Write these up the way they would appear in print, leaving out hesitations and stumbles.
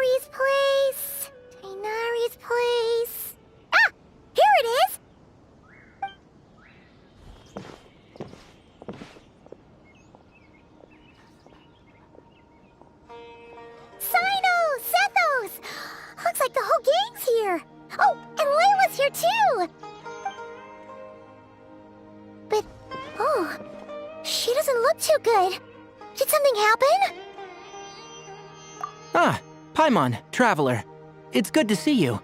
Tighnari's place. Tighnari's place. Ah! Here it is! Sino! Sethos! Looks like the whole gang's here. Oh, and Layla's here too! But, oh, she doesn't look too good. Did something happen? Ah, Paimon, Traveler. It's good to see you.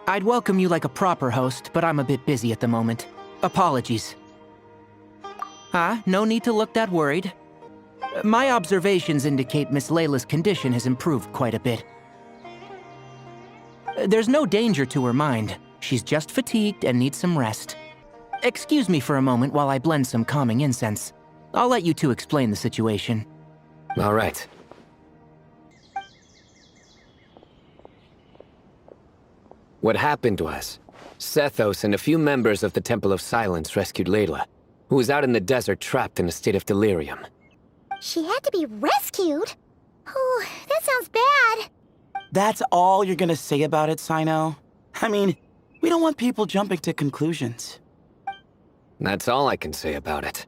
I'd welcome you like a proper host, but I'm a bit busy at the moment. Apologies. No need to look that worried. My observations indicate Miss Layla's condition has improved quite a bit. There's no danger to her mind. She's just fatigued and needs some rest. Excuse me for a moment while I blend some calming incense. I'll let you two explain the situation. All right. What happened was, Sethos and a few members of the Temple of Silence rescued Layla, who was out in the desert trapped in a state of delirium. She had to be rescued? Oh, that sounds bad. That's all you're gonna say about it, Sino? I mean, we don't want people jumping to conclusions. That's all I can say about it.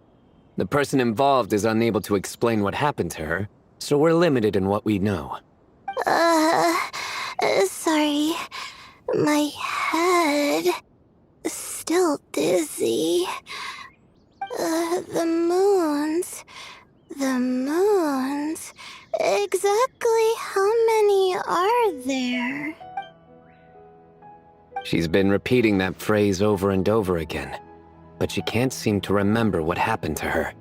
The person involved is unable to explain what happened to her, so we're limited in what we know. Sorry. My head is still dizzy. The moons. Exactly how many are there? She's been repeating that phrase over and over again, but she can't seem to remember what happened to her.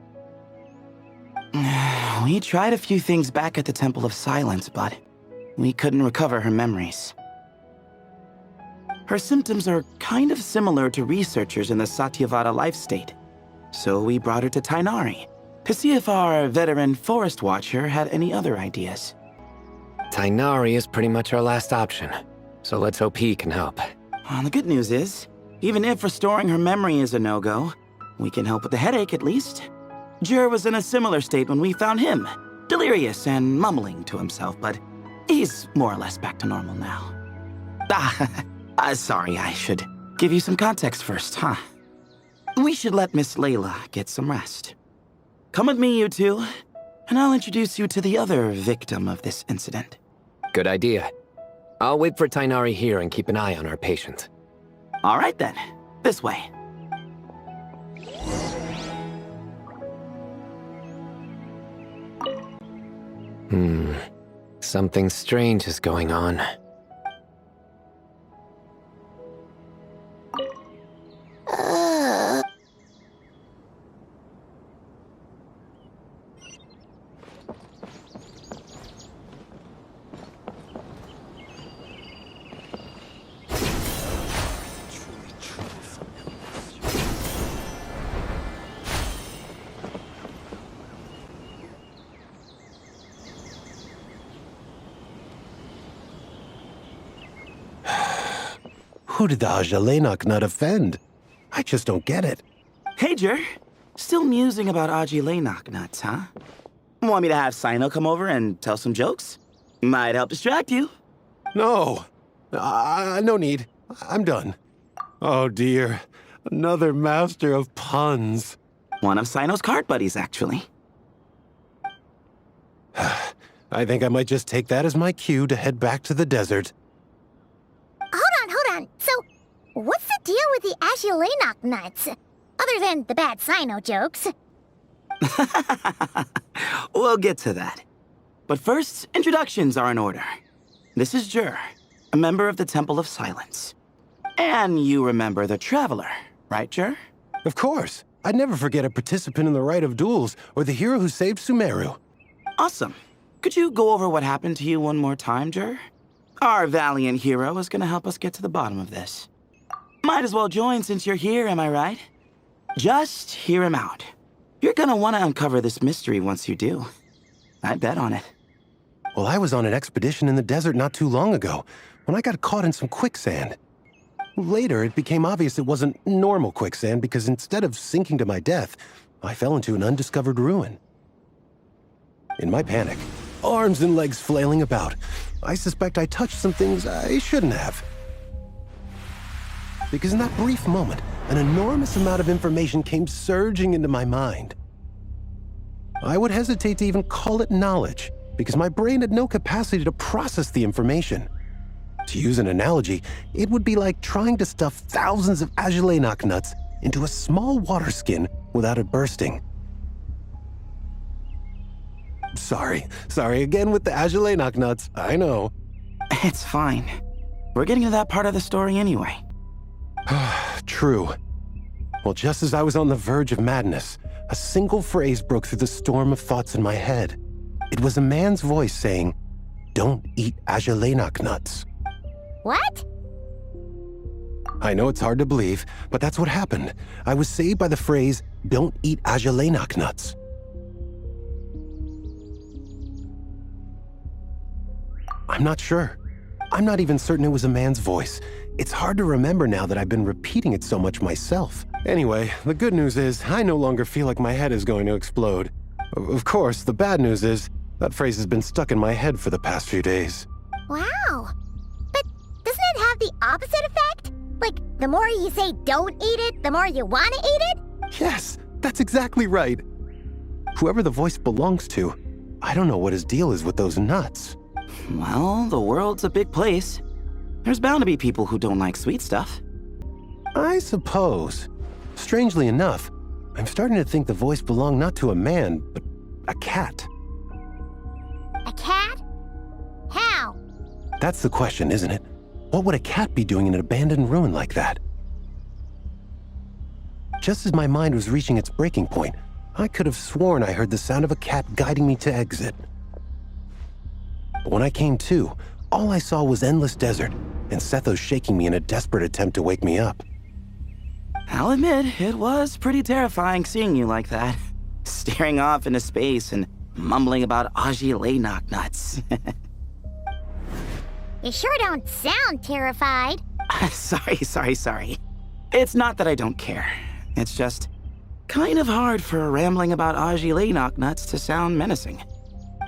We tried a few things back at the Temple of Silence, but we couldn't recover her memories. Her symptoms are kind of similar to researchers in the Satyavada life state, so we brought her to Tighnari to see if our veteran forest watcher had any other ideas. Tighnari is pretty much our last option, so let's hope he can help. The good news is, even if restoring her memory is a no-go, we can help with the headache at least. Jur was in a similar state when we found him, delirious and mumbling to himself, but he's more or less back to normal now. Sorry, I should give you some context first, huh? We should let Miss Layla get some rest. Come with me, you two, and I'll introduce you to the other victim of this incident. Good idea. I'll wait for Tighnari here and keep an eye on our patient. All right then, this way. Something strange is going on. Who did the Ajalenok not offend? I just don't get it. Hey, Jur. Still musing about Aji nuts, huh? Want me to have Sino come over and tell some jokes? Might help distract you. No. No need. I'm done. Oh dear. Another master of puns. One of Sino's card buddies, actually. I think I might just take that as my cue to head back to the desert. Hold on. So, what's the deal with the Ashilenok nuts? Other than the bad Sino jokes. We'll get to that. But first, introductions are in order. This is Jur, a member of the Temple of Silence. And you remember the Traveler, right, Jur? Of course. I'd never forget a participant in the Rite of Duels or the hero who saved Sumeru. Awesome. Could you go over what happened to you one more time, Jur? Our valiant hero is gonna help us get to the bottom of this. Might as well join since you're here, am I right? Just hear him out. You're gonna want to uncover this mystery once you do. I bet on it. Well, I was on an expedition in the desert not too long ago when I got caught in some quicksand. Later, it became obvious it wasn't normal quicksand because instead of sinking to my death, I fell into an undiscovered ruin. In my panic, arms and legs flailing about, I suspect I touched some things I shouldn't have. Because in that brief moment, an enormous amount of information came surging into my mind. I would hesitate to even call it knowledge, because my brain had no capacity to process the information. To use an analogy, it would be like trying to stuff thousands of Agilenak nuts into a small water skin without it bursting. Sorry again with the Agilenak nuts, I know. It's fine. We're getting to that part of the story anyway. True. Well, just as I was on the verge of madness, a single phrase broke through the storm of thoughts in my head. It was a man's voice saying, "Don't eat Agilenak nuts." What? I know it's hard to believe, but that's what happened. I was saved by the phrase, "Don't eat Agilenak nuts." I'm not sure. I'm not even certain it was a man's voice. It's hard to remember now that I've been repeating it so much myself. Anyway, the good news is I no longer feel like my head is going to explode. Of course, the bad news is that phrase has been stuck in my head for the past few days. Wow. But doesn't it have the opposite effect? Like, the more you say don't eat it, the more you want to eat it? Yes, that's exactly right. Whoever the voice belongs to, I don't know what his deal is with those nuts. Well, the world's a big place. There's bound to be people who don't like sweet stuff. I suppose. Strangely enough, I'm starting to think the voice belonged not to a man, but a cat. A cat? How? That's the question, isn't it? What would a cat be doing in an abandoned ruin like that? Just as my mind was reaching its breaking point, I could have sworn I heard the sound of a cat guiding me to exit. But when I came to, all I saw was endless desert, and Sethos shaking me in a desperate attempt to wake me up. I'll admit, it was pretty terrifying seeing you like that. Staring off into space and mumbling about Agilenak nuts. You sure don't sound terrified. Sorry. It's not that I don't care. It's just kind of hard for rambling about Agilenak nuts to sound menacing.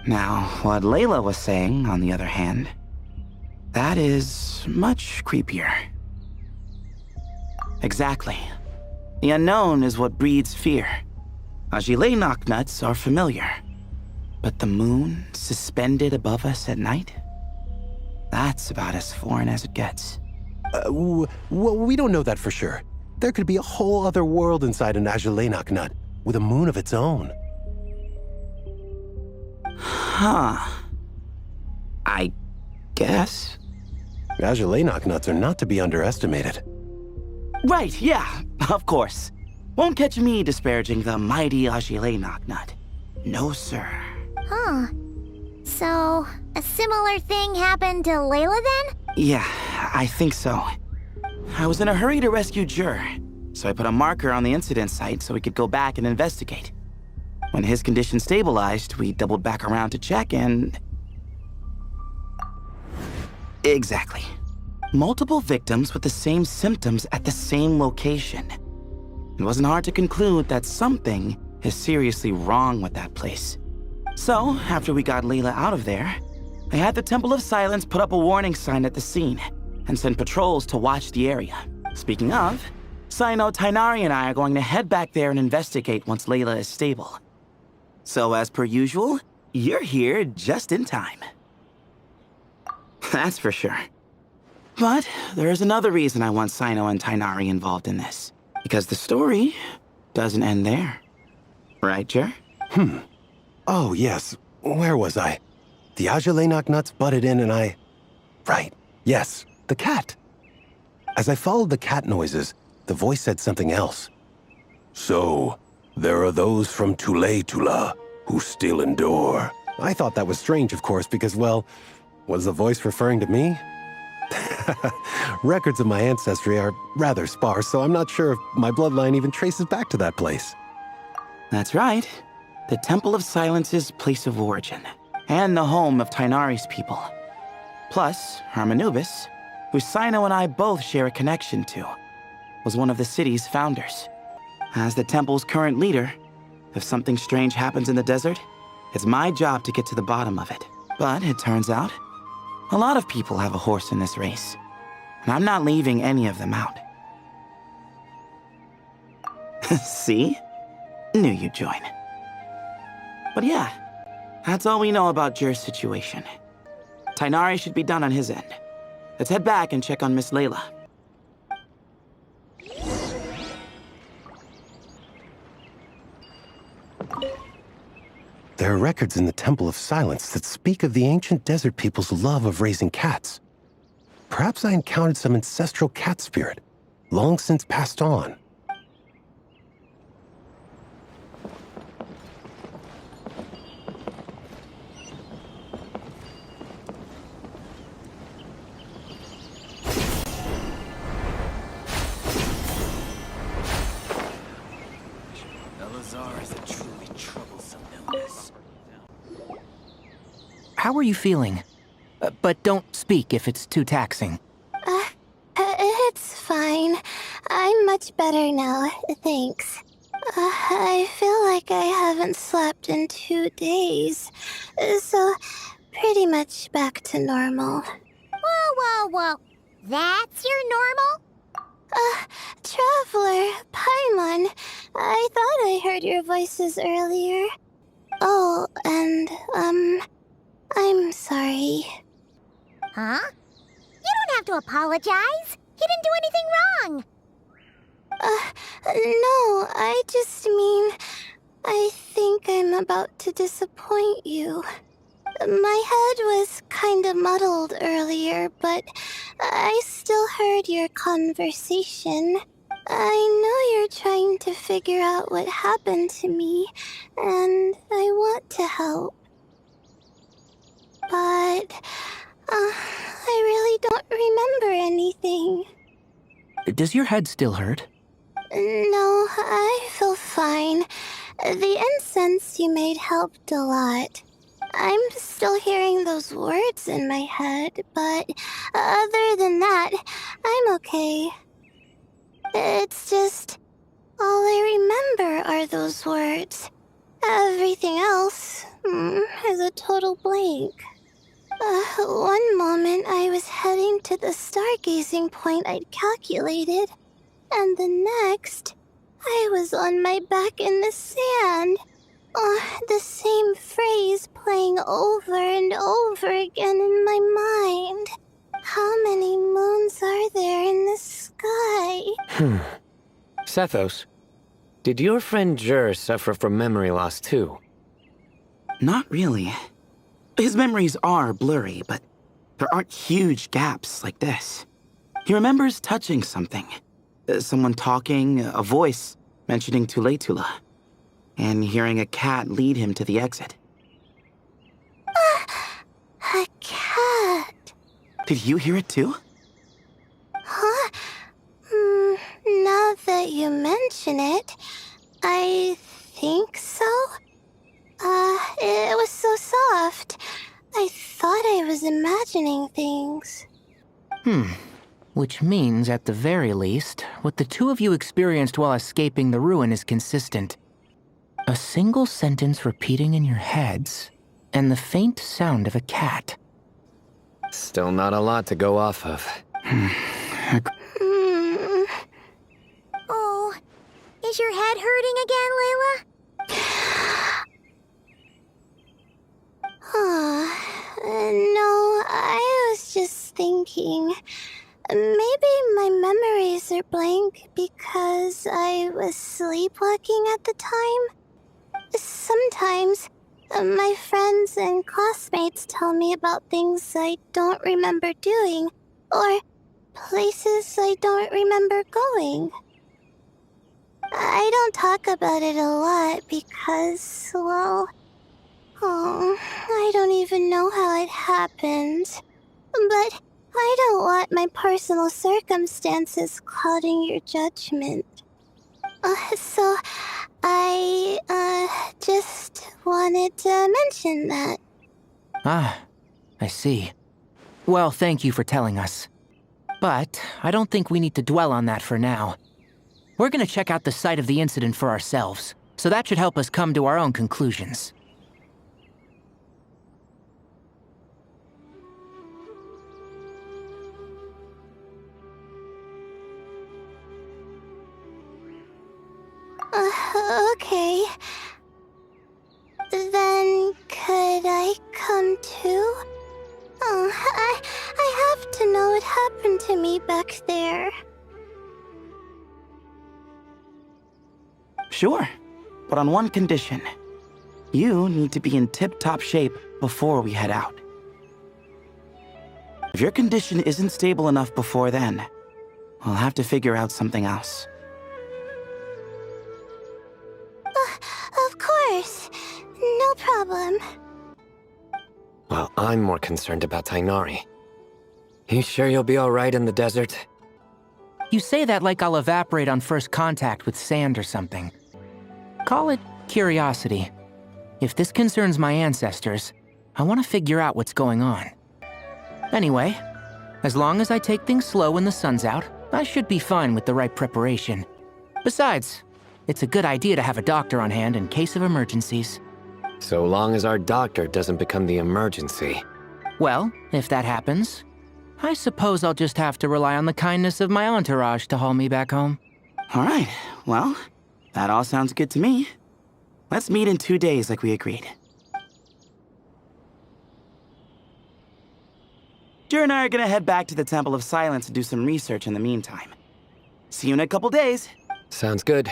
Now, what Layla was saying, on the other hand, that is much creepier. Exactly. The unknown is what breeds fear. Agilenak nuts are familiar. But the moon suspended above us at night? That's about as foreign as it gets. Well, we don't know that for sure. There could be a whole other world inside an Agilenak nut, with a moon of its own. Huh. I guess. Agilenak nuts are not to be underestimated. Right, yeah, of course. Won't catch me disparaging the mighty Agilenak nut. No, sir. Huh. So, a similar thing happened to Layla then? Yeah, I think so. I was in a hurry to rescue Jur, so I put a marker on the incident site so we could go back and investigate. When his condition stabilized, we doubled back around to check and... Exactly. Multiple victims with the same symptoms at the same location. It wasn't hard to conclude that something is seriously wrong with that place. So, after we got Layla out of there, I had the Temple of Silence put up a warning sign at the scene and send patrols to watch the area. Speaking of, Sino, Tainari, and I are going to head back there and investigate once Layla is stable. So, as per usual, you're here just in time. That's for sure. But there's another reason I want Sino and Tainari involved in this. Because the story doesn't end there. Right, Jer? Oh, yes. Where was I? The Agilenak nuts butted in and I... Right. Yes, the cat. As I followed the cat noises, the voice said something else. So, there are those from Tula who still endure. I thought that was strange, of course, because, well, was the voice referring to me? Records of my ancestry are rather sparse, so I'm not sure if my bloodline even traces back to that place. That's right. The Temple of Silence's place of origin, and the home of Tainari's people. Plus, Hermanubis, who Sino and I both share a connection to, was one of the city's founders. As the temple's current leader, if something strange happens in the desert, it's my job to get to the bottom of it. But it turns out, A lot of people have a horse in this race, and I'm not leaving any of them out. See? Knew you'd join. But yeah, that's all we know about Jer's situation. Tainari should be done on his end. Let's head back and check on Miss Layla. There are records in the Temple of Silence that speak of the ancient desert people's love of raising cats. Perhaps I encountered some ancestral cat spirit, long since passed on. How are you feeling? But don't speak if it's too taxing. It's fine. I'm much better now, thanks. I feel like I haven't slept in 2 days, so pretty much back to normal. Whoa. That's your normal? Traveler, Paimon, I thought I heard your voices earlier. Oh, and, I'm sorry. Huh? You don't have to apologize. You didn't do anything wrong. No, I just mean, I think I'm about to disappoint you. My head was kinda muddled earlier, but I still heard your conversation. I know you're trying to figure out what happened to me, and I want to help. But, I really don't remember anything. Does your head still hurt? No, I feel fine. The incense you made helped a lot. I'm still hearing those words in my head, but other than that, I'm okay. It's just, all I remember are those words. Everything else is a total blank. One moment I was heading to the stargazing point I'd calculated, and the next, I was on my back in the sand. The same phrase playing over and over again in my mind. How many moons are there in the sky? Sethos, did your friend Jer suffer from memory loss too? Not really. His memories are blurry, but there aren't huge gaps like this. He remembers touching something. Someone talking, a voice mentioning Tuletula, and hearing a cat lead him to the exit. A cat. Did you hear it too? Huh? Now that you mention it, I think so. It was so soft. I thought I was imagining things. Which means, at the very least, what the two of you experienced while escaping the ruin is consistent. A single sentence repeating in your heads, and the faint sound of a cat. Still not a lot to go off of. Oh, is your head hurting again, Layla? No, I was just thinking. Maybe my memories are blank because I was sleepwalking at the time. Sometimes, my friends and classmates tell me about things I don't remember doing, or places I don't remember going. I don't talk about it a lot because, well, I don't even know how it happened. But I don't want my personal circumstances clouding your judgment. So I, just wanted to mention that. Ah, I see. Well, thank you for telling us. But I don't think we need to dwell on that for now. We're gonna check out the site of the incident for ourselves, so that should help us come to our own conclusions. Okay. Then could I come too? Oh, I have to know what happened to me back there. Sure, but on one condition. You need to be in tip-top shape before we head out. If your condition isn't stable enough before then, we'll have to figure out something else. Of course. No problem. Well, I'm more concerned about Tainari. You sure you'll be alright in the desert? You say that like I'll evaporate on first contact with sand or something. Call it curiosity. If this concerns my ancestors, I want to figure out what's going on. Anyway, as long as I take things slow when the sun's out, I should be fine with the right preparation. Besides, it's a good idea to have a doctor on hand in case of emergencies. So long as our doctor doesn't become the emergency. Well, if that happens, I suppose I'll just have to rely on the kindness of my entourage to haul me back home. All right, well, that all sounds good to me. Let's meet in 2 days like we agreed. Jer and I are gonna head back to the Temple of Silence to do some research in the meantime. See you in a couple days. Sounds good.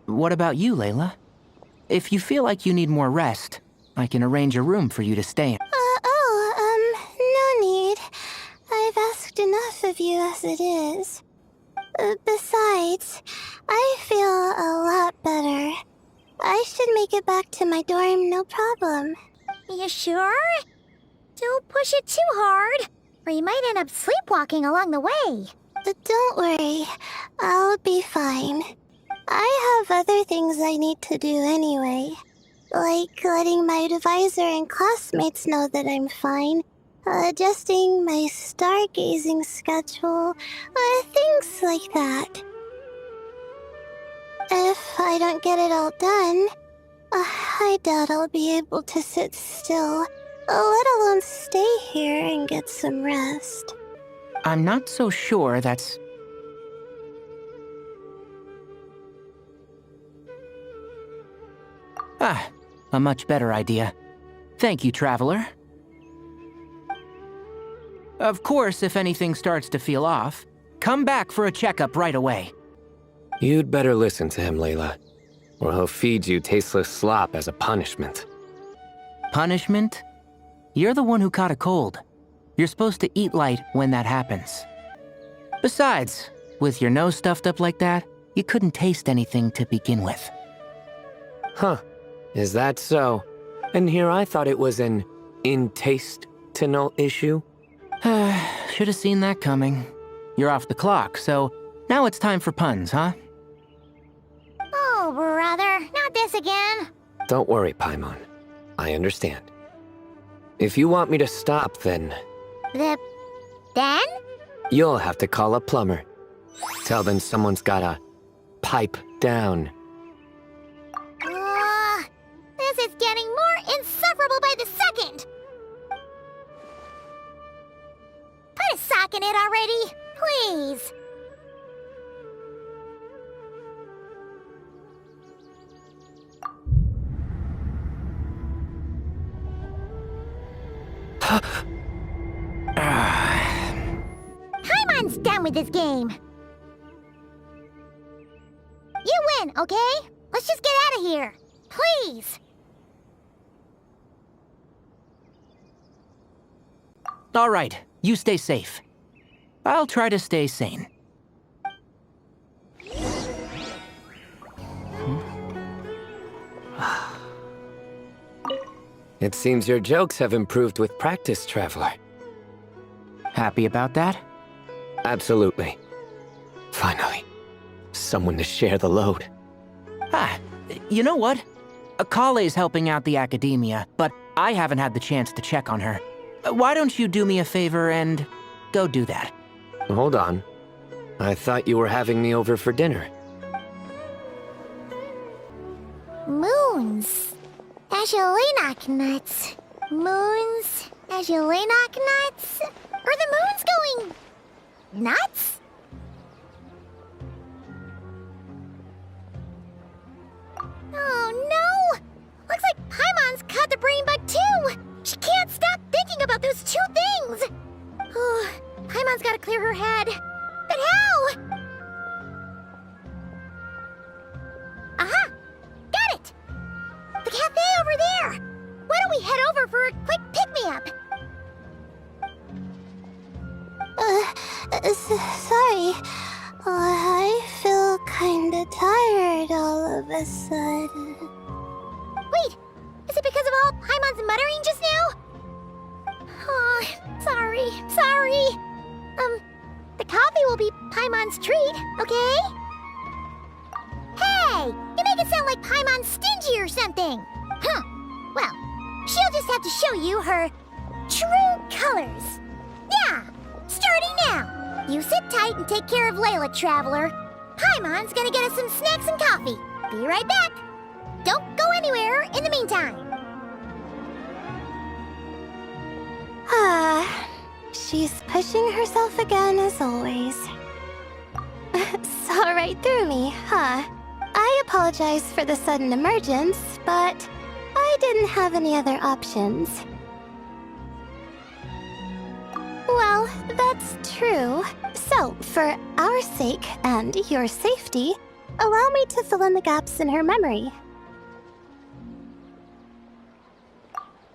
What about you, Layla? If you feel like you need more rest, I can arrange a room for you to stay in. No need. I've asked enough of you as it is. Besides, I feel a lot better. I should make it back to my dorm, no problem. You sure? Don't push it too hard, or you might end up sleepwalking along the way. Don't worry. I'll be fine. I have other things I need to do anyway. Like letting my advisor and classmates know that I'm fine. Adjusting my stargazing schedule. Things like that. If I don't get it all done, I doubt I'll be able to sit still, let alone stay here and get some rest. I'm not so sure that's... a much better idea. Thank you, Traveler. Of course, if anything starts to feel off, come back for a checkup right away. You'd better listen to him, Layla, or he'll feed you tasteless slop as a punishment. Punishment? You're the one who caught a cold. You're supposed to eat light when that happens. Besides, with your nose stuffed up like that, you couldn't taste anything to begin with. Huh. Is that so? And here I thought it was an intestinal issue? Should have seen that coming. You're off the clock, so now it's time for puns, huh? Oh, brother, not this again. Don't worry, Paimon. I understand. If you want me to stop, then Then? you'll have to call a plumber. Tell them someone's gotta pipe down. This is getting more insufferable by the second. Put a sock in it already, please. Paimon's done with this game. You win, okay? Let's just get out of here. Please. All right, you stay safe. I'll try to stay sane. It seems your jokes have improved with practice, Traveler. Happy about that? Absolutely. Finally, someone to share the load. You know what? Akale's helping out the academia, but I haven't had the chance to check on her. Why don't you do me a favor and go do that? Hold on. I thought you were having me over for dinner. Moons. Ashelinok nuts. Moons. Ashelinok nuts? Are the moons going nuts? The cafe over there! Why don't we head over for a quick pick-me-up? Sorry. I feel kinda tired all of a sudden. Wait, is it because of all Paimon's muttering just now? Oh, sorry. The coffee will be Paimon's treat, okay? Hey, you make it sound like Paimon's stingy or something. Huh, well, she'll just have to show you her true colors. Yeah, starting now. You sit tight and take care of Layla, Traveler. Paimon's gonna get us some snacks and coffee. Be right back. Don't go anywhere in the meantime. She's pushing herself again as always. Saw right through me, huh? I apologize for the sudden emergence, but I didn't have any other options. Well, that's true. So, for our sake and your safety, allow me to fill in the gaps in her memory.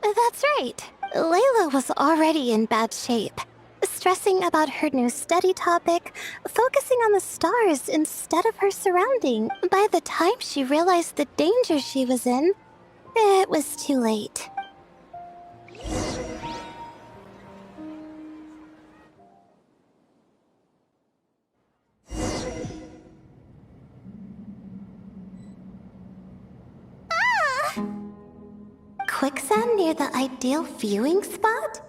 That's right. Layla was already in bad shape, stressing about her new study topic, focusing on the stars instead of her surrounding. By the time she realized the danger she was in, it was too late. Quicksand near the ideal viewing spot?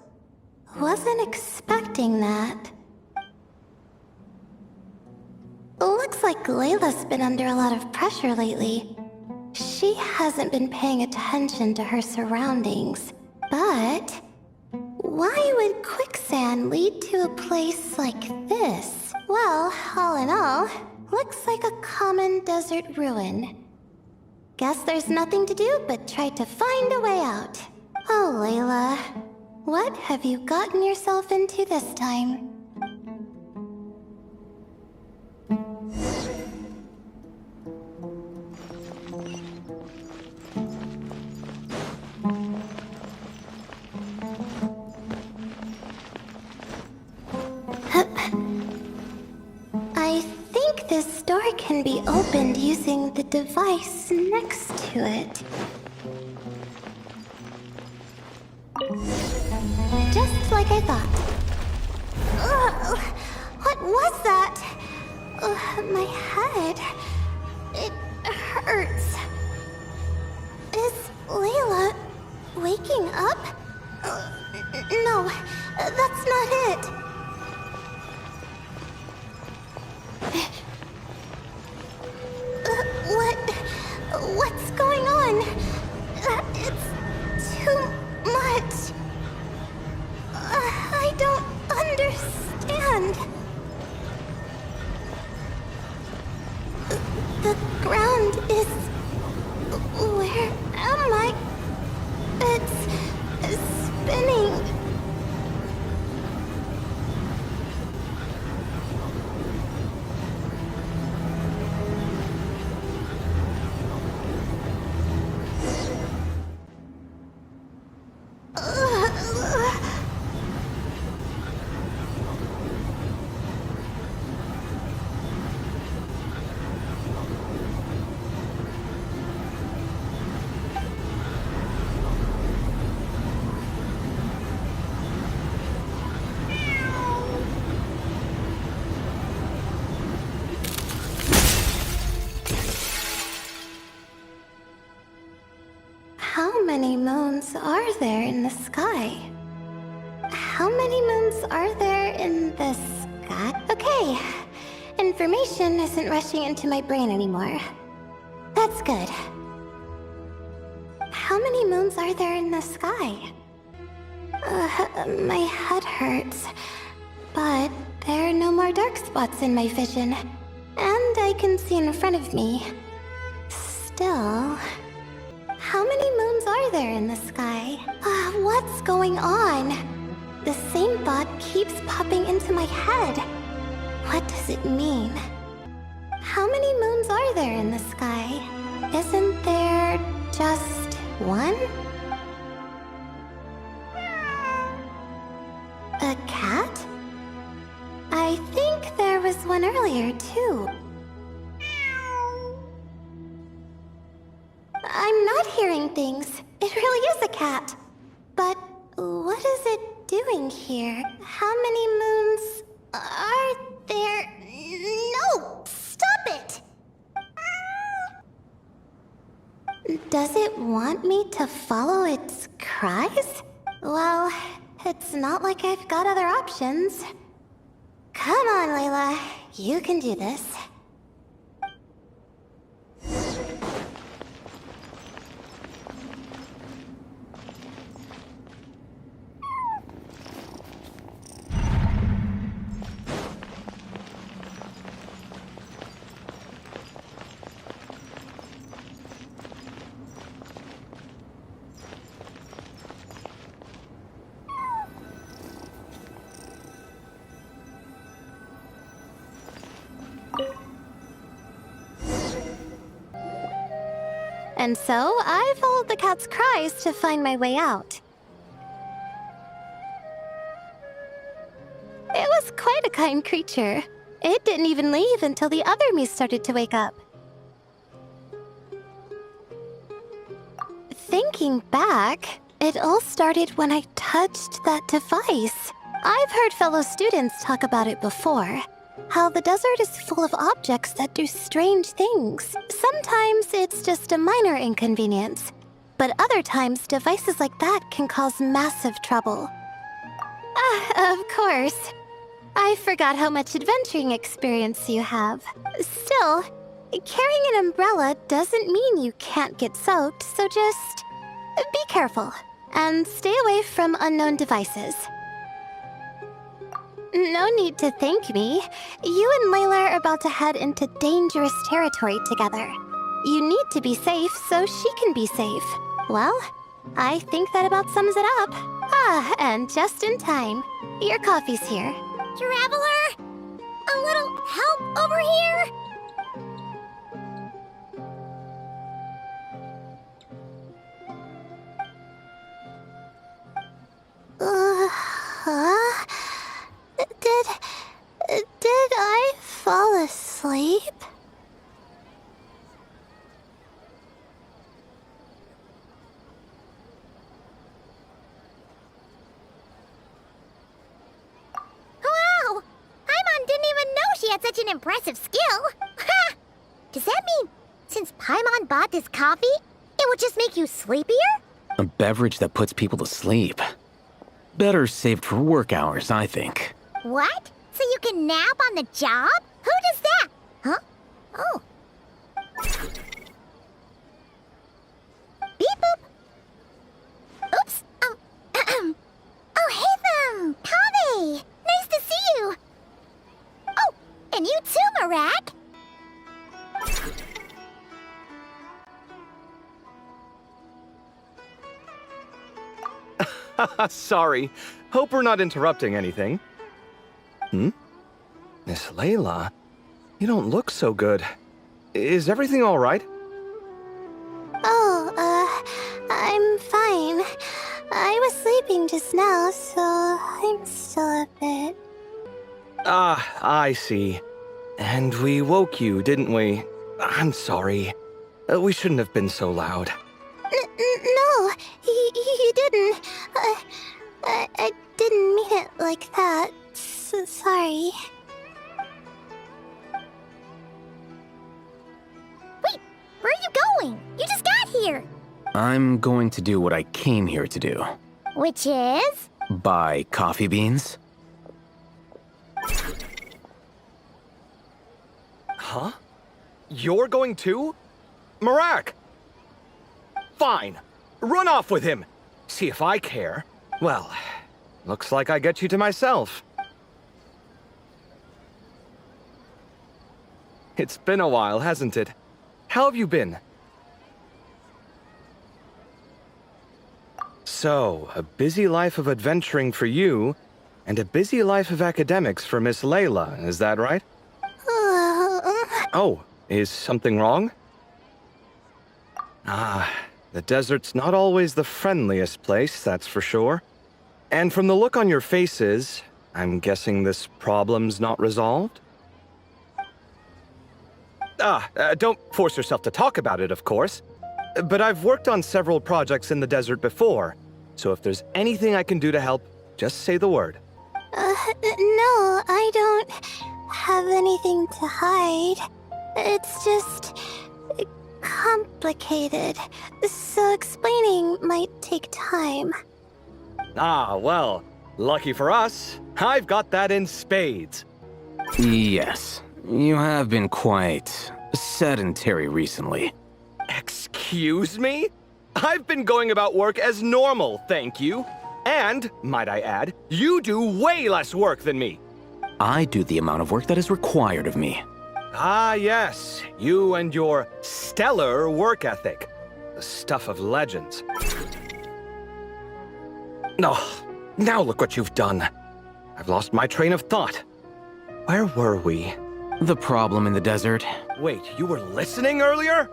Wasn't expecting that. Looks like Layla's been under a lot of pressure lately. She hasn't been paying attention to her surroundings. But why would quicksand lead to a place like this? Well, all in all, looks like a common desert ruin. Guess there's nothing to do but try to find a way out. Oh, Layla. What have you gotten yourself into this time? I think this door can be opened using the device next to it. Just like I thought. Ugh, what was that? My head. It hurts. Is Layla waking up? No, that's not it. What's going on? It's too much. I don't understand. The ground is... Where am I? It's spinning. How many moons are there in the sky? How many moons are there in the sky? Okay, information isn't rushing into my brain anymore. That's good. How many moons are there in the sky? My head hurts, but there are no more dark spots in my vision, and I can see in front of me. Still... How many moons are there in the sky? What's going on? The same thought keeps popping into my head. What does it mean? How many moons are there in the sky? Isn't there just One? A cat? I think there was one earlier, too. I'm not hearing things. It really is a cat. But what is it doing here? How many moons are there? No! Stop it! Does it want me to follow its cries? Well, it's not like I've got other options. Come on, Layla. You can do this. And so, I followed the cat's cries to find my way out. It was quite a kind creature. It didn't even leave until the other me started to wake up. Thinking back, it all started when I touched that device. I've heard fellow students talk about it before. How the desert is full of objects that do strange things. Sometimes it's just a minor inconvenience, but other times devices like that can cause massive trouble. Of course. I forgot how much adventuring experience you have. Still, carrying an umbrella doesn't mean you can't get soaked, so just be careful and stay away from unknown devices. No need to thank me. You and Layla are about to head into dangerous territory together. You need to be safe so she can be safe. Well, I think that about sums it up. And just in time. Your coffee's here. Traveler? A little help over here? Did I fall asleep? Wow! Paimon didn't even know she had such an impressive skill. Ha! Does that mean since Paimon bought this coffee, it would just make you sleepier? A beverage that puts people to sleep. Better saved for work hours, I think. What? So you can nap on the job? Who does that? Huh? Oh. Beep boop. Oops. Oh, hey them! Kave! Nice to see you! Oh, and you too, Marak! Sorry. Hope we're not interrupting anything. Miss Layla, you don't look so good. Is everything all right? Oh, I'm fine. I was sleeping just now, so I'm still a bit... Ah, I see. And we woke you, didn't we? I'm sorry. We shouldn't have been so loud. No, you didn't. I didn't mean it like that. Sorry. Wait, where are you going? You just got here! I'm going to do what I came here to do. Which is? Buy coffee beans. Huh? You're going too? Marak! Fine. Run off with him. See if I care. Well, looks like I get you to myself. It's been a while, hasn't it? How have you been? So, a busy life of adventuring for you, and a busy life of academics for Miss Layla, is that right? Oh, is something wrong? Ah, The desert's not always the friendliest place, that's for sure. And from the look on your faces, I'm guessing this problem's not resolved? Don't force yourself to talk about it, of course. But I've worked on several projects in the desert before, so if there's anything I can do to help, just say the word. No, I don't have anything to hide. It's just complicated, so explaining might take time. Ah, well, lucky for us, I've got that in spades. Yes, you have been quite sedentary recently. Excuse me? I've been going about work as normal, thank you. And, might I add, you do way less work than me. I do the amount of work that is required of me. Ah, yes, you and your stellar work ethic. The stuff of legends. Oh, now look what you've done. I've lost my train of thought. Where were we? The problem in the desert. Wait, you were listening earlier?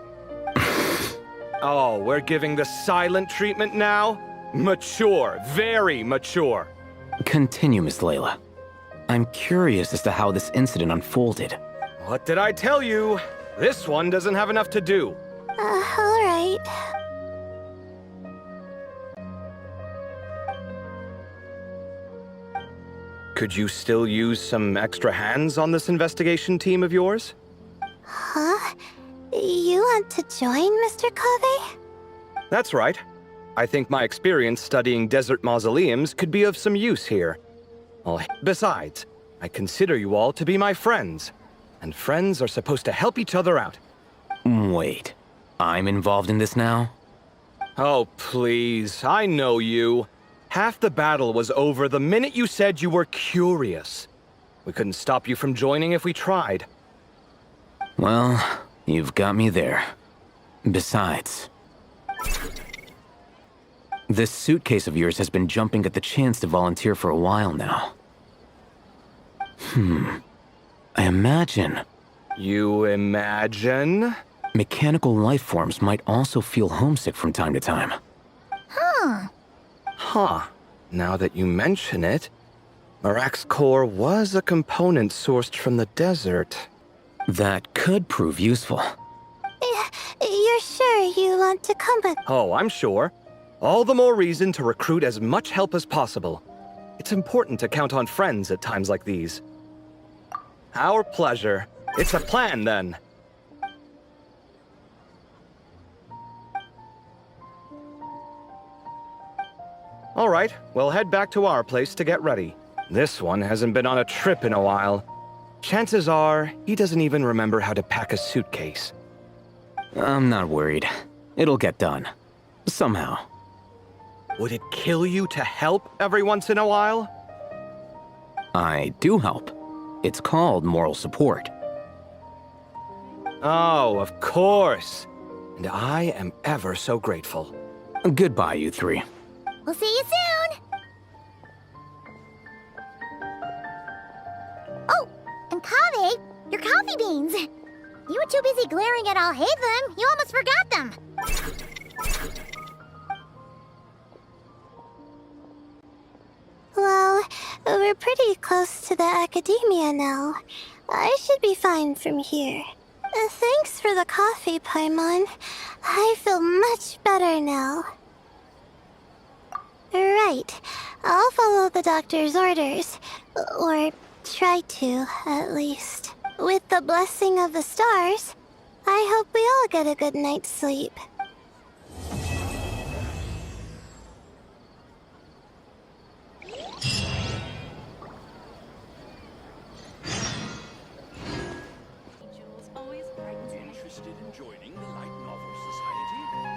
Oh, we're giving the silent treatment now? Mature, very mature. Continue, Miss Layla. I'm curious as to how this incident unfolded. What did I tell you? This one doesn't have enough to do. Alright. Could you still use some extra hands on this investigation team of yours? Huh? You want to join, Mr. Covey? That's right. I think my experience studying desert mausoleums could be of some use here. Well, besides, I consider you all to be my friends. And friends are supposed to help each other out. Wait, I'm involved in this now? Oh, please, I know you. Half the battle was over the minute you said you were curious. We couldn't stop you from joining if we tried. Well, you've got me there. Besides, this suitcase of yours has been jumping at the chance to volunteer for a while now. I imagine You imagine? mechanical life forms might also feel homesick from time to time. Huh. Now that you mention it, Marak's core was a component sourced from the desert. That could prove useful. You're sure you want to come with? Oh, I'm sure. All the more reason to recruit as much help as possible. It's important to count on friends at times like these. Our pleasure. It's a plan, then. All right, we'll head back to our place to get ready. This one hasn't been on a trip in a while. Chances are, he doesn't even remember how to pack a suitcase. I'm not worried. It'll get done. Somehow. Would it kill you to help every once in a while? I do help. It's called moral support. Oh, of course. And I am ever so grateful. Goodbye, you three. We'll see you soon! Oh, and Kaveh, your coffee beans! You were too busy glaring at Al Hatham, you almost forgot them! Well, we're pretty close to the academia now. I should be fine from here. Thanks for the coffee, Paimon. I feel much better now. Right. I'll follow the doctor's orders. Or try to, at least. With the blessing of the stars, I hope we all get a good night's sleep. Interested in joining the Light Novel Society?